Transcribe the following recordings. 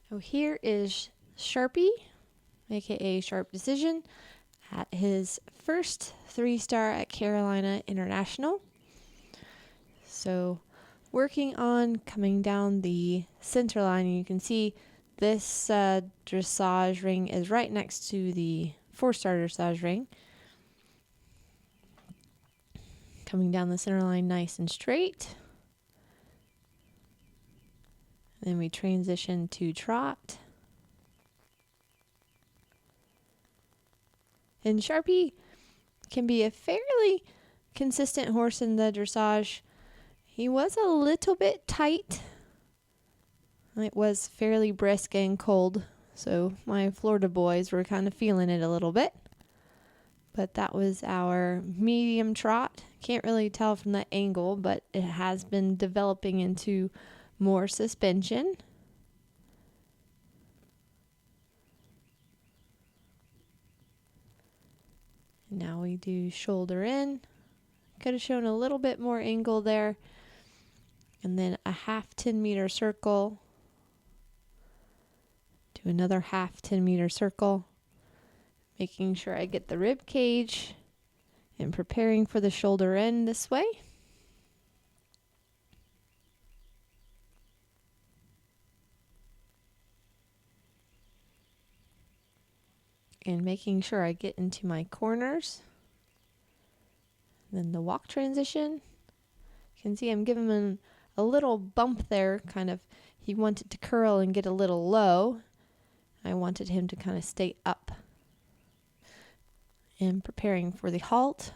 So here is Sharpie, aka Sharp Decision, at his first 3-star at Carolina International. So working on coming down the center line, you can see this dressage ring is right next to the 4-star dressage ring. Coming down the center line nice and straight. Then we transition to trot. And Sharpie can be a fairly consistent horse in the dressage. He was a little bit tight. It was fairly brisk and cold, so my Florida boys were kind of feeling it a little bit. But that was our medium trot. Can't really tell from the angle, but it has been developing into more suspension. Now we do shoulder in. Could have shown a little bit more angle there. And then a half 10-meter circle. Do another half 10-meter circle. Making sure I get the rib cage and preparing for the shoulder in this way. And making sure I get into my corners. Then the walk transition. You can see I'm giving him a little bump there, kind of. He wanted to curl and get a little low. I wanted him to kind of stay up. And preparing for the halt.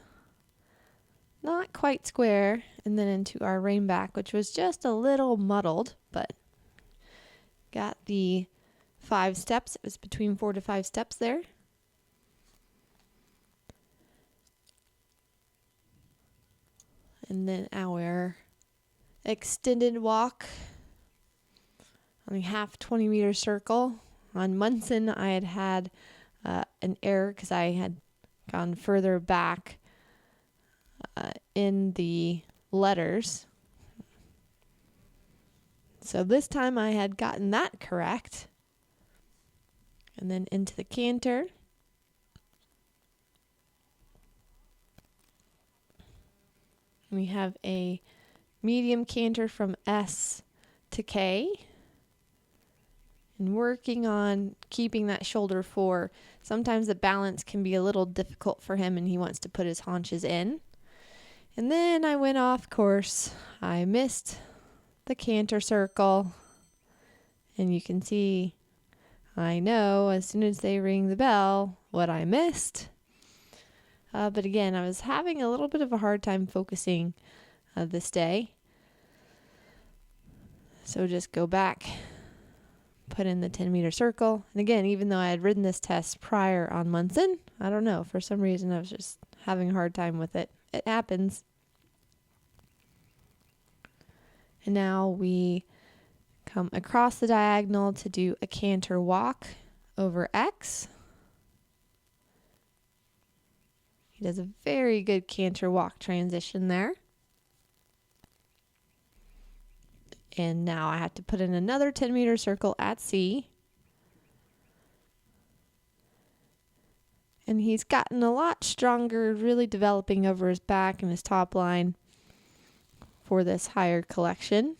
Not quite square. And then into our rein back, which was just a little muddled, but got the 5 steps. It was between 4 to 5 steps there. And then our extended walk on the half 20-meter circle. On Munson, I had an error because I had gone further back in the letters. So this time I had gotten that correct. And then into the canter. We have a medium canter from S to K. And working on keeping that shoulder 4. Sometimes the balance can be a little difficult for him and he wants to put his haunches in. And then I went off course. I missed the canter circle. And you can see, I know as soon as they ring the bell what I missed. But again, I was having a little bit of a hard time focusing this day. So just go back, put in the 10-meter circle. And again, even though I had ridden this test prior on Munson, I don't know, for some reason I was just having a hard time with it. It happens. And now we come across the diagonal to do a canter walk over X. He does a very good canter walk transition there. And now I have to put in another 10-meter circle at C. And he's gotten a lot stronger, really developing over his back and his top line for this higher collection.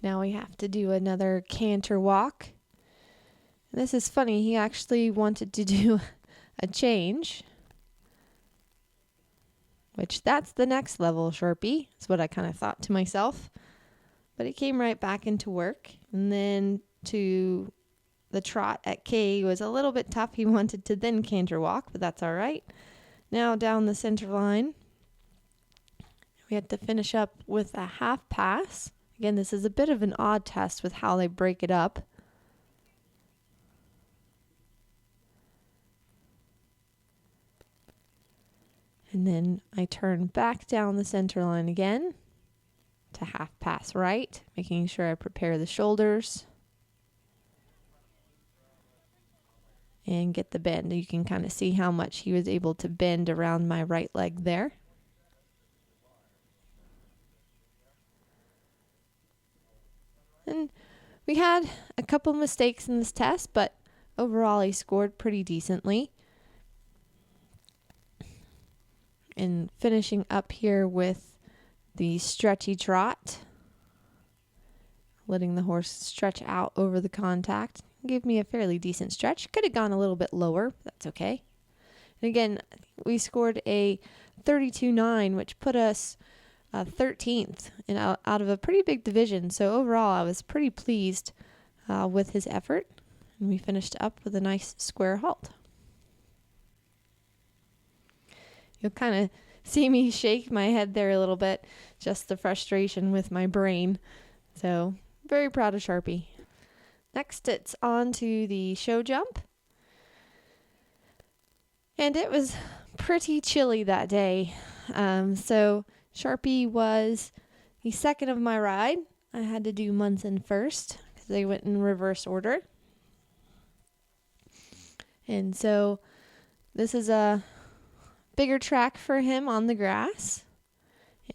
Now we have to do another canter walk. And this is funny, he actually wanted to do a change, which that's the next level, Sharpie. That's what I kind of thought to myself. But he came right back into work. And then to the trot at K was a little bit tough. He wanted to then canter walk, but that's all right. Now down the center line, we had to finish up with a half pass. Again, this is a bit of an odd test with how they break it up. And then I turn back down the center line again to half pass right, making sure I prepare the shoulders and get the bend. You can kind of see how much he was able to bend around my right leg there. And we had a couple mistakes in this test, but overall he scored pretty decently. And finishing up here with the stretchy trot, letting the horse stretch out over the contact. Gave me a fairly decent stretch. Could have gone a little bit lower, but that's okay. And again, we scored a 32.9, which put us 13th out of a pretty big division. So overall, I was pretty pleased with his effort. And we finished up with a nice square halt. You'll kind of see me shake my head there a little bit, just the frustration with my brain. So very proud of Sharpie. Next, it's on to the show jump. And it was pretty chilly that day. So Sharpie was the second of my ride. I had to do Munson first because they went in reverse order. And so this is a bigger track for him on the grass.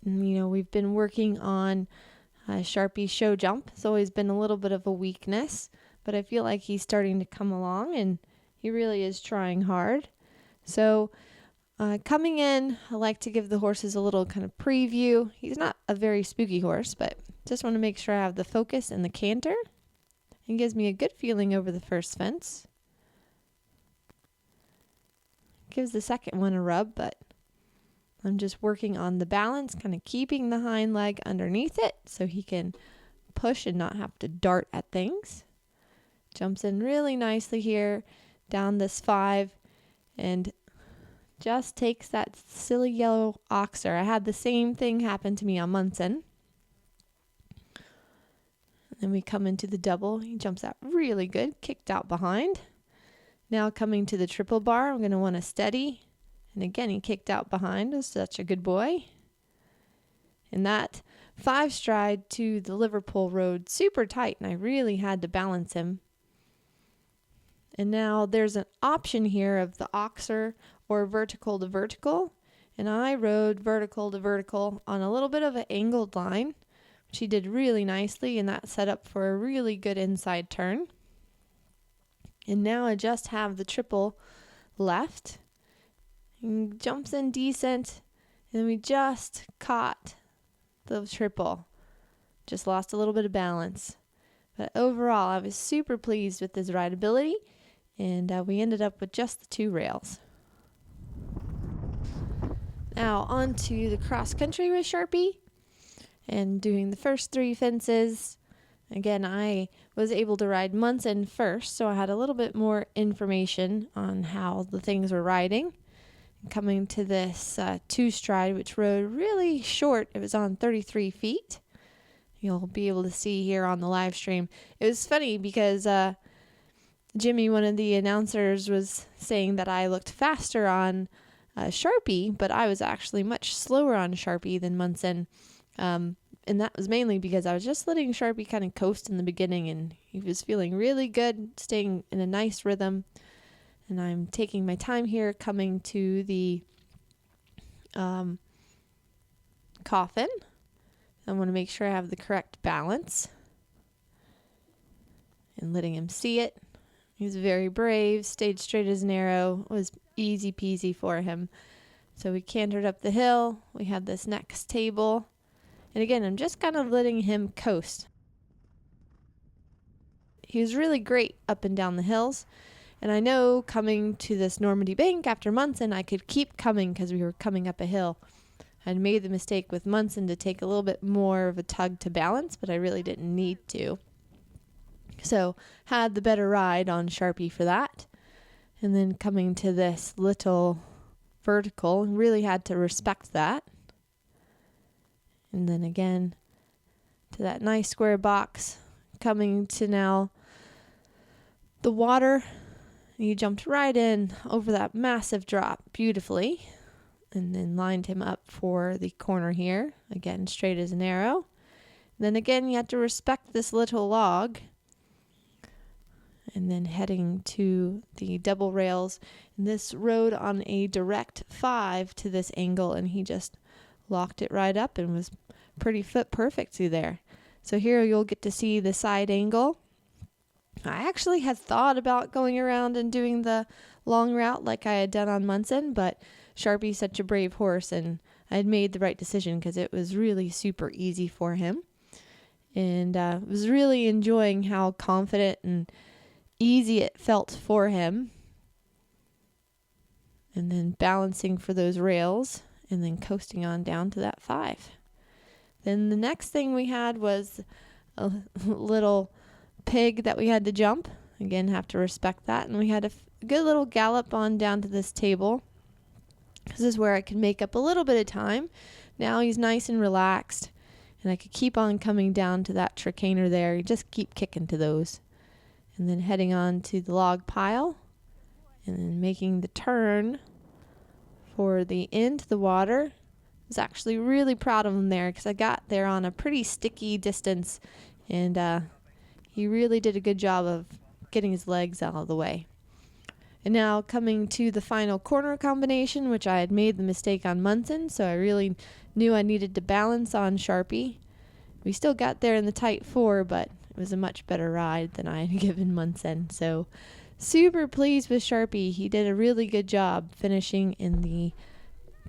And, you know, we've been working on Sharpie's show jump. It's always been a little bit of a weakness, but I feel like he's starting to come along and he really is trying hard. So coming in, I like to give the horses a little kind of preview. He's not a very spooky horse, but just want to make sure I have the focus and the canter. It gives me a good feeling over the first fence. Gives the second one a rub, but I'm just working on the balance, kind of keeping the hind leg underneath it so he can push and not have to dart at things. Jumps in really nicely here down this 5 and just takes that silly yellow oxer. I had the same thing happen to me on Munson. Then we come into the double. He jumps out really good, kicked out behind. Now coming to the triple bar, I'm going to want to steady. And again, he kicked out behind. Was such a good boy. And that 5 stride to the Liverpool rode super tight, and I really had to balance him. And now there's an option here of the oxer or vertical to vertical. And I rode vertical to vertical on a little bit of an angled line, which he did really nicely, and that set up for a really good inside turn. And now I just have the triple left. He jumps in decent, and we just caught the triple. Just lost a little bit of balance. But overall, I was super pleased with his rideability, and we ended up with just the 2 rails. Now on to the cross country with Sharpie and doing the first 3 fences. Again, I was able to ride Munson first, so I had a little bit more information on how the things were riding. Coming to this 2 stride, which rode really short. It was on 33 feet. You'll be able to see here on the live stream. It was funny because Jimmy, one of the announcers, was saying that I looked faster on Sharpie, but I was actually much slower on Sharpie than Munson. And that was mainly because I was just letting Sharpie kind of coast in the beginning, and he was feeling really good, staying in a nice rhythm. And I'm taking my time here, coming to the coffin. I want to make sure I have the correct balance and letting him see it. He was very brave, stayed straight as an arrow. It was easy peasy for him. So we cantered up the hill. We had this next table. And again, I'm just kind of letting him coast. He was really great up and down the hills. And I know coming to this Normandy bank after Munson, I could keep coming because we were coming up a hill. I'd made the mistake with Munson to take a little bit more of a tug to balance, but I really didn't need to. So had the better ride on Sharpie for that. And then coming to this little vertical, really had to respect that. And then again to that nice square box, coming to now the water. He jumped right in over that massive drop beautifully, and then lined him up for the corner here. Again, straight as an arrow. Then again, you have to respect this little log. And then heading to the double rails. And this rode on a direct 5 to this angle, and he just locked it right up and was pretty foot perfect through there. So here you'll get to see the side angle. I actually had thought about going around and doing the long route like I had done on Munson, but Sharpie's such a brave horse, and I had made the right decision because it was really super easy for him. And was really enjoying how confident and easy it felt for him. And then balancing for those rails and then coasting on down to that 5. Then the next thing we had was a little pig that we had to jump. Again, have to respect that. And we had a good little gallop on down to this table. This is where I could make up a little bit of time. Now he's nice and relaxed. And I could keep on coming down to that tricaner there. You just keep kicking to those. And then heading on to the log pile. And then making the turn for the into the water. I was actually really proud of him there because I got there on a pretty sticky distance. And he really did a good job of getting his legs out of the way. And now coming to the final corner combination, which I had made the mistake on Munson, so I really knew I needed to balance on Sharpie. We still got there in the tight 4, but it was a much better ride than I had given Munson. So super pleased with Sharpie. He did a really good job finishing in the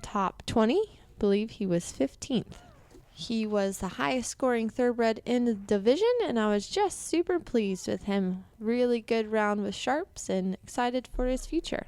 top 20. I believe he was 15th. He was the highest scoring thoroughbred in the division, and I was just super pleased with him. Really good round with Sharps and excited for his future.